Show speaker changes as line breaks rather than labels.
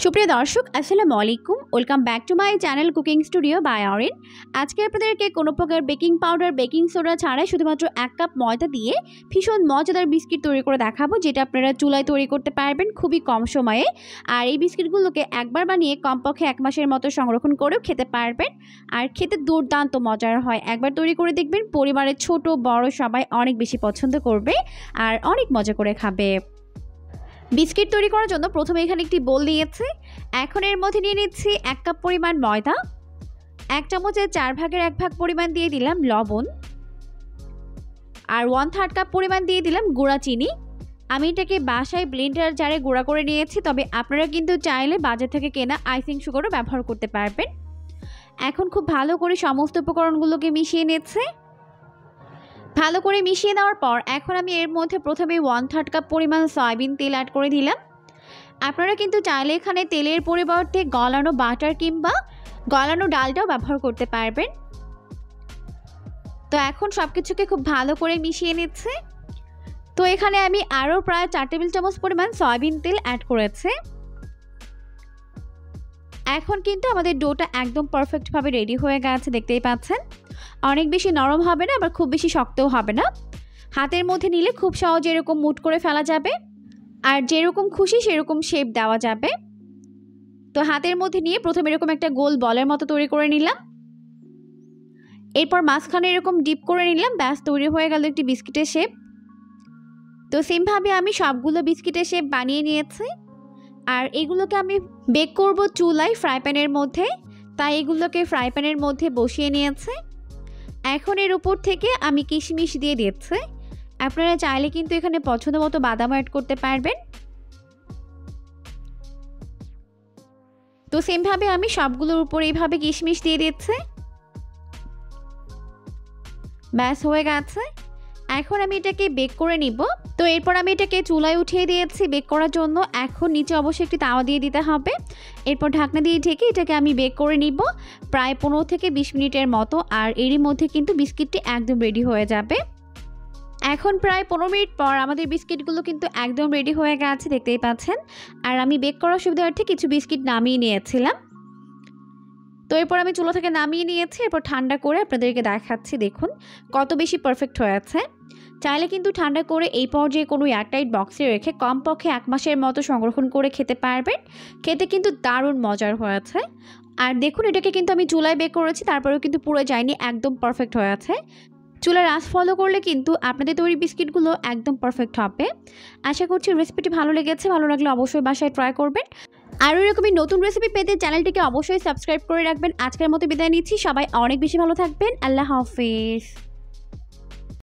সুপ্রিয় দর্শক আসসালামু আলাইকুম, welcome back to my channel cooking studio by Orin. আজকে আপনাদেরকে কোনো প্রকার বেকিং পাউডার, বেকিং সোডা ছাড়াই শুধুমাত্র 1 কাপ ময়দা দিয়ে ভীষণ মজাদার বিস্কিট তৈরি করে দেখাবো, যেটা আপনারা চুলায় তৈরি করতে পারবেন খুবই কম সময়ে। আর এই বিস্কিটগুলোকে একবার বানিয়ে কমপক্ষে 1 মাসের মতো সংরক্ষণ করেও খেতে পারবেন। আর খেতে দুর্দান্ত মজার হয়, একবার তৈরি করে দেখবেন, পরিবারের ছোট বড় সবাই অনেক বেশি পছন্দ করবে আর অনেক মজা করে খাবে। বিস্কিট তৈরি করার জন্য প্রথমে এখানে একটি বোল নিয়েছি। এখন এর মধ্যে নিয়ে নিচ্ছি 1 কাপ পরিমাণ ময়দা, 1 চামচের 4 ভাগের 1 ভাগ পরিমাণ দিয়ে দিলাম লবণ, আর 1/3 কাপ পরিমাণ দিয়ে দিলাম গুঁড়া চিনি। আমি এটাকে বাসায় ব্লেন্ডার জারে গুঁড়া করে নিয়েছি, তবে আপনারা কিন্তু চাইলে বাজার থেকে কেনা আইসিং সুগারও ব্যবহার করতে পারবেন। এখন খুব ভালো করে সমস্ত উপকরণগুলোকে মিশিয়ে নিচ্ছে। ভালো করে মিশিয়ে দেওয়ার পর এখন আমি এর মধ্যে প্রথমে 1/3 কাপ পরিমাণ সয়াবিন তেল অ্যাড করে দিলাম। আপনারা কিন্তু চাইলে এখানে তেলের পরিবর্তে গলানো বাটার কিংবা গলানো ডালটাও ব্যবহার করতে পারবেন। তো এখন সব কিছুকে খুব ভালো করে মিশিয়ে নিচ্ছে। তো এখানে আমি আরও প্রায় 4 টেবিল চামচ পরিমাণ সয়াবিন তেল অ্যাড করেছি। এখন কিন্তু আমাদের ডোটা একদম পারফেক্টভাবে রেডি হয়ে গেছে, দেখতেই পাচ্ছেন। অনেক বেশি নরম হবে না, আবার খুব বেশি শক্তও হবে না। হাতের মধ্যে নিলে খুব সহজে এরকম মুট করে ফেলা যাবে, আর যেরকম খুশি সেরকম শেপ দেওয়া যাবে। তো হাতের মধ্যে নিয়ে প্রথমে এরকম একটা গোল বলের মতো তৈরি করে নিলাম, এরপর মাঝখানে এরকম ডিপ করে নিলাম, ব্যাস তৈরি হয়ে গেল একটি বিস্কিটের শেপ। তো সেমভাবে আমি সবগুলো বিস্কিটের শেপ বানিয়ে নিয়েছি। আর এগুলোকে আমি বেক করব চুলায় ফ্রাই প্যানের মধ্যে, তাই এগুলোকে ফ্রাই প্যানের মধ্যে বসিয়ে নিয়েছি। এখন এর উপর থেকে আমি কিশমিশ দিয়ে দিচ্ছি। আপনারা চাইলে কিন্তু এখানে পছন্দ মতো বাদাম অ্যাড করতে পারবেন। তো সেমভাবে আমি সবগুলোর উপর এইভাবে কিশমিশ দিয়ে দিচ্ছি। ব্যাস হয়ে গেছে। এখন আমি এটাকে বেক করে নিব। তো এরপর আমি এটাকে চুলায় উঠিয়ে দিয়েছি বেক করার জন্য। এখন নিচে অবশ্যই একটি তাওয়া দিয়ে দিতে হবে। এরপর ঢাকনা দিয়ে ঢেকে এটাকে আমি বেক করে নিব প্রায় 15 থেকে 20 মিনিটের মতো। আর এরই মধ্যে কিন্তু বিস্কিটটি একদম রেডি হয়ে যাবে। এখন প্রায় 15 মিনিট পর আমাদের বিস্কিটগুলো কিন্তু একদম রেডি হয়ে গেছে, দেখতেই পাচ্ছেন। আর আমি বেক করার সুবিধার্থে কিছু বিস্কিট নামিয়ে নিয়েছিলাম। তো এরপর আমি চুলা থেকে নামিয়ে নিয়েছি, এরপর ঠান্ডা করে আপনাদেরকে দেখাচ্ছি। দেখুন কত বেশি পারফেক্ট হয়েছে। চাইলে কিন্তু ঠান্ডা করে এই পর্যায়ে কোনো এয়ারটাইট বক্সে রেখে কমপক্ষে 1 মাসের মতো সংরক্ষণ করে খেতে পারবেন। খেতে কিন্তু দারুণ মজার হয়েছে। আর দেখুন এটাকে কিন্তু আমি চুলায় বেক করেছি, তারপরেও কিন্তু পুড়ে যায়নি, একদম পারফেক্ট হয়েছে। চুলার আঁচ ফলো করলে কিন্তু আপনাদের তৈরি বিস্কিটগুলো একদম পারফেক্ট হবে। আশা করছি রেসিপিটি ভালো লেগেছে। ভালো লাগলে অবশ্যই বাসায় ট্রাই করবেন। আর এরকমই নতুন রেসিপি পেতে চ্যানেলটিকে অবশ্যই সাবস্ক্রাইব করে রাখবেন। আজকের মতো বিদায় নিচ্ছি, সবাই অনেক বেশি ভালো থাকবেন। আল্লাহ হাফেজ।